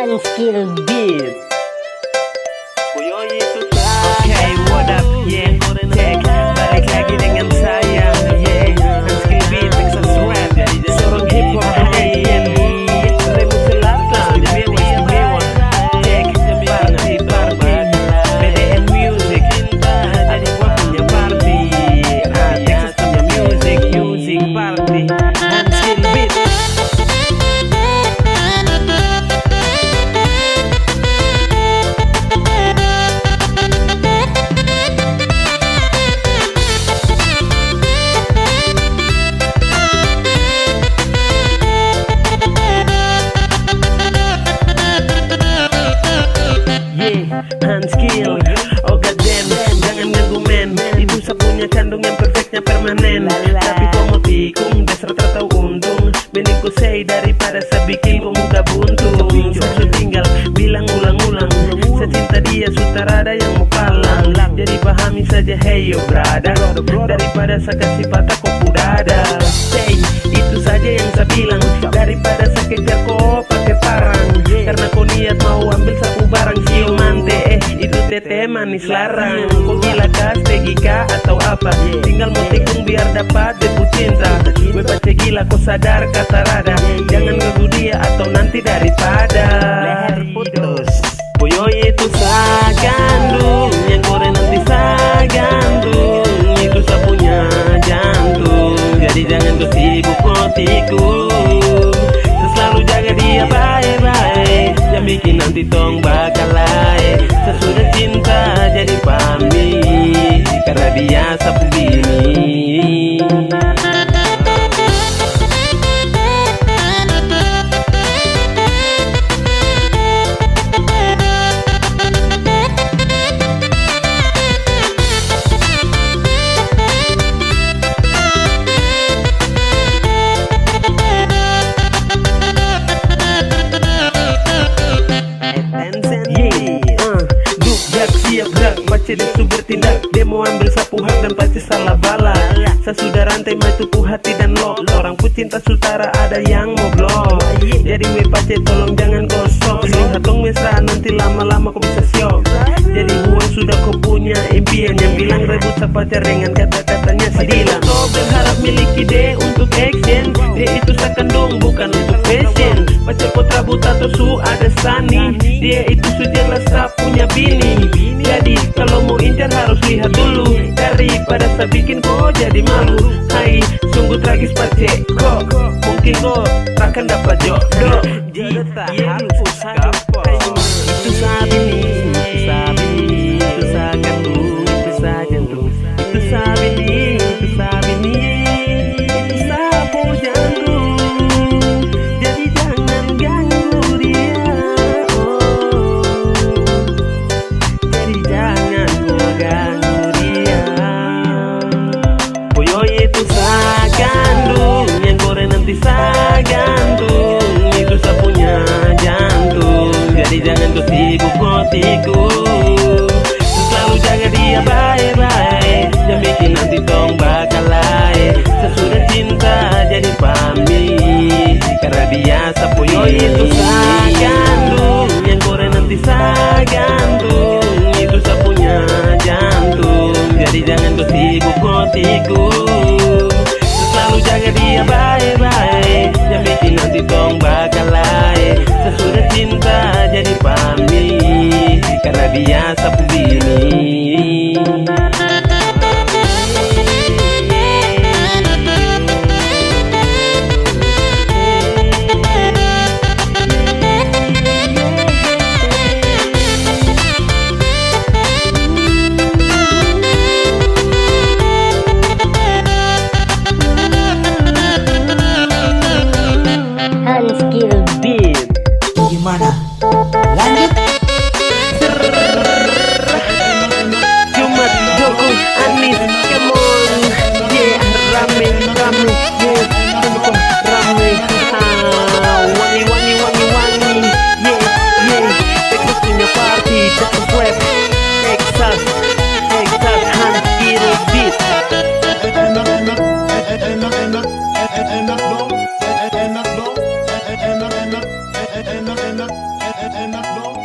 Skill Beat. Okay, what up, yeah, Tek, balik lagi dengan saya, yeah, Skill Beat, Texas Rap, sorong hip hop, high-end, Remu Selatan, istimewa, Tek, party, BDM Music, ada gua punya party, Texas punya music party, Skill Beat. Skill, oh goddamn, jangan ganggu men. Itu sapunya kandung yang perfectnya permanen. Tapi kau mau tikung, dasar tak tahu untung. Mending ku say daripada sebikin kau muka buntung. Saya tinggal bilang ulang-ulang, saya cinta dia sutarada yang mau kalang. Jadi pahami saja hey yo brother, daripada saya kasih patah kau pudada. Say, itu saja yang saya bilang, daripada saya kejar kau pakai parang. Karena kau niat mau ambil sapu barang siomante, itu tete manis larang. Kau gila kas, tegika atau apa? Tinggal mau tikung biar dapat debu cinta. Gue pace gila kau sadar kata rada, jangan ngadu dia atau nanti daripada leher putus. Boyo itu sagandung, yang gore nanti sagandung. Itu sapunya jantung, jadi jangan kau sibuk kau tikung. Selalu jaga dia baik-baik, yang bikin nanti tong bakal lain. Sesudah cinta jadi pamit, karena dia sapu bini. Siap gerak, pace desu bertindak. Dia mau ambil sapu hak dan pasti salah bala. Saya sudah rantai mai tupu hati dan lo. Orang ku cinta sutara ada yang mau blok. Jadi we pace tolong jangan gosok. Lihat dong mesra nanti lama-lama kau bisa syok. Jadi uang sudah kau punya impian. Yang bilang rebut sa pacar dengan kata-katanya si Dilan. Kau berharap miliki dia untuk action. Dia itu sakandung bukan untuk fashion. Pace potra buta atau su ada sani. Dia itu su jelas sa punya bini. Jadi kalau mau incar harus lihat dulu, daripada saya bikin kau jadi malu. Hai, sungguh tragis pace kok, mungkin kau takkan dapat jodoh. Jika harus kapok, itu sabini, itu sabini, itu sagandung, itu sajantung, itu sabini, itu sabini, itu sapu jantung. Jadi jangan ganggu dia. Jangan gua ganggu dia. Boyo itu sagandung, yang gore nanti sagandung. Itu sapunya jantung, jadi jangan kau sibuk kau tikung. Selalu jaga dia baik-baik, yang bikin nanti tong bakal lain. Sesudah cinta jadi pamit, karena dia sapuyo itu sagandung, yang gore nanti sagandung. Itu sapunya jantung, jadi jangan kau sibuk kau tikung. Selalu jaga dia baik-baik, yang bikin nanti tong bakal lain. Sesudah cinta jadi pamit, karena dia sapu bini. Skill Beat. Gimana? Lanjut. Jumat, Joko, Anis, come on. Yeah, rame, rame, yeah, semua rame. Wangi, wangi, wangi, wangi. Yeah, yeah, Texas punya party, Texas Rap, Texas, Skill Beat. enak enak dong,